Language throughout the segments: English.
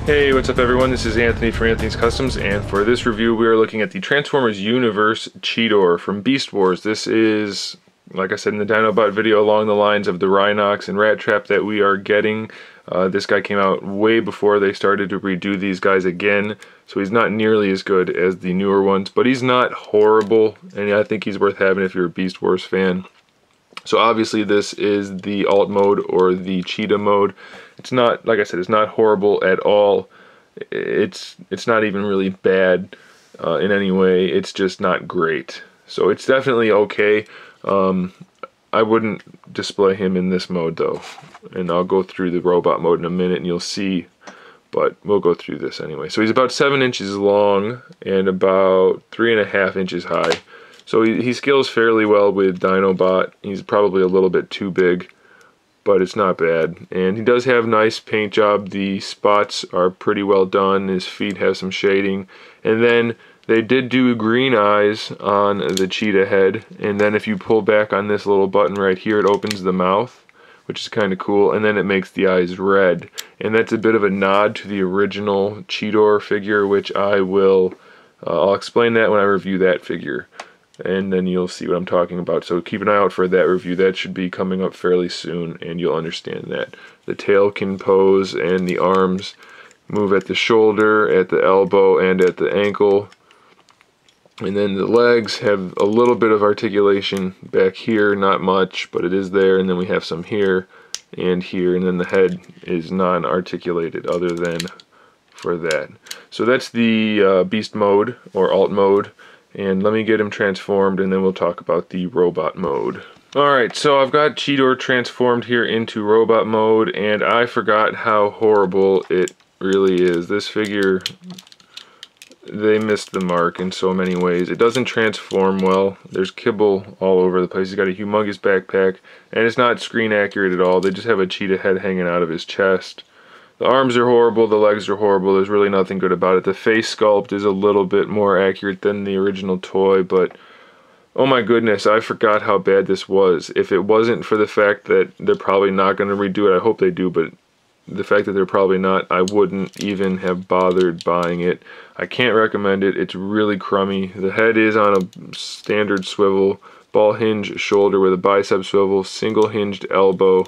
Hey, what's up everyone? This is Anthony from Anthony's Customs, and for this review we are looking at the Transformers Universe Cheetor from Beast Wars. This is, like I said in the Dinobot video, along the lines of the Rhinox and Rat Trap that we are getting. This guy came out way before they started to redo these guys again, so he's not nearly as good as the newer ones, but he's not horrible, and I think he's worth having if you're a Beast Wars fan. So obviously this is the alt mode or the cheetah mode. It's not, like I said, it's not horrible at all. It's not even really bad in any way. It's just not great. So it's definitely okay. I wouldn't display him in this mode though. And I'll go through the robot mode in a minute and you'll see. But we'll go through this anyway. So he's about 7 inches long and about 3.5 inches high. So he scales fairly well with Dinobot. He's probably a little bit too big, but it's not bad. And he does have nice paint job. The spots are pretty well done. His feet have some shading. And then they did do green eyes on the cheetah head. And then if you pull back on this little button right here, it opens the mouth, which is kind of cool. And then it makes the eyes red. And that's a bit of a nod to the original Cheetor figure, which I will, I'll explain that when I review that figure. And then you'll see what I'm talking about. So keep an eye out for that review. That should be coming up fairly soon, and you'll understand that. The tail can pose, and the arms move at the shoulder, at the elbow, and at the ankle. And then the legs have a little bit of articulation back here, not much, but it is there. And then we have some here and here, and then the head is non-articulated other than for that. So that's the beast mode, or alt mode. And let me get him transformed and then we'll talk about the robot mode. Alright, so I've got Cheetor transformed here into robot mode, and I forgot how horrible it really is. This figure, they missed the mark in so many ways. It doesn't transform well. There's kibble all over the place. He's got a humongous backpack, and it's not screen accurate at all. They just have a cheetah head hanging out of his chest. The arms are horrible, the legs are horrible, there's really nothing good about it. The face sculpt is a little bit more accurate than the original toy, but oh my goodness, I forgot how bad this was. If it wasn't for the fact that they're probably not going to redo it, I hope they do, but the fact that they're probably not, I wouldn't even have bothered buying it. I can't recommend it, it's really crummy. The head is on a standard swivel, ball hinge shoulder with a bicep swivel, single hinged elbow.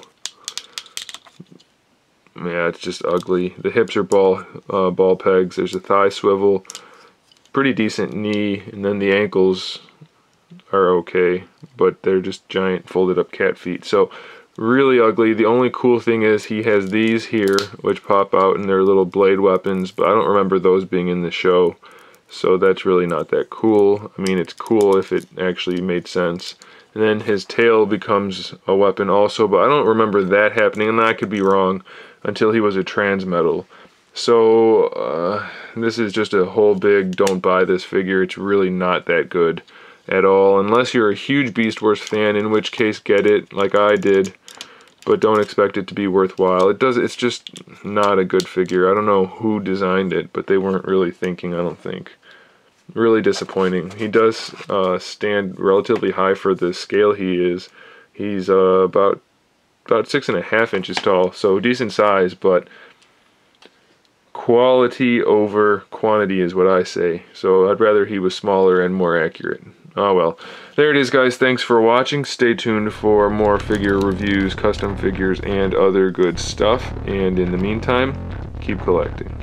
Yeah, it's just ugly. The hips are ball pegs. There's a thigh swivel, pretty decent knee, and then the ankles are okay, but they're just giant folded up cat feet. So really ugly. The only cool thing is he has these here, which pop out, and they're little blade weapons, but I don't remember those being in the show. So that's really not that cool. I mean, it's cool if it actually made sense. And then his tail becomes a weapon also, but I don't remember that happening, and I could be wrong, until he was a Transmetal. So this is just a whole big don't buy this figure. It's really not that good at all, unless you're a huge Beast Wars fan, in which case get it like I did, but don't expect it to be worthwhile. It's just not a good figure. I don't know who designed it, but they weren't really thinking, I don't think. Really disappointing. He does stand relatively high for the scale he is. He's about 6.5 inches tall, so decent size, but quality over quantity is what I say. So I'd rather he was smaller and more accurate. Oh well. There it is, guys. Thanks for watching. Stay tuned for more figure reviews, custom figures, and other good stuff. And in the meantime, keep collecting.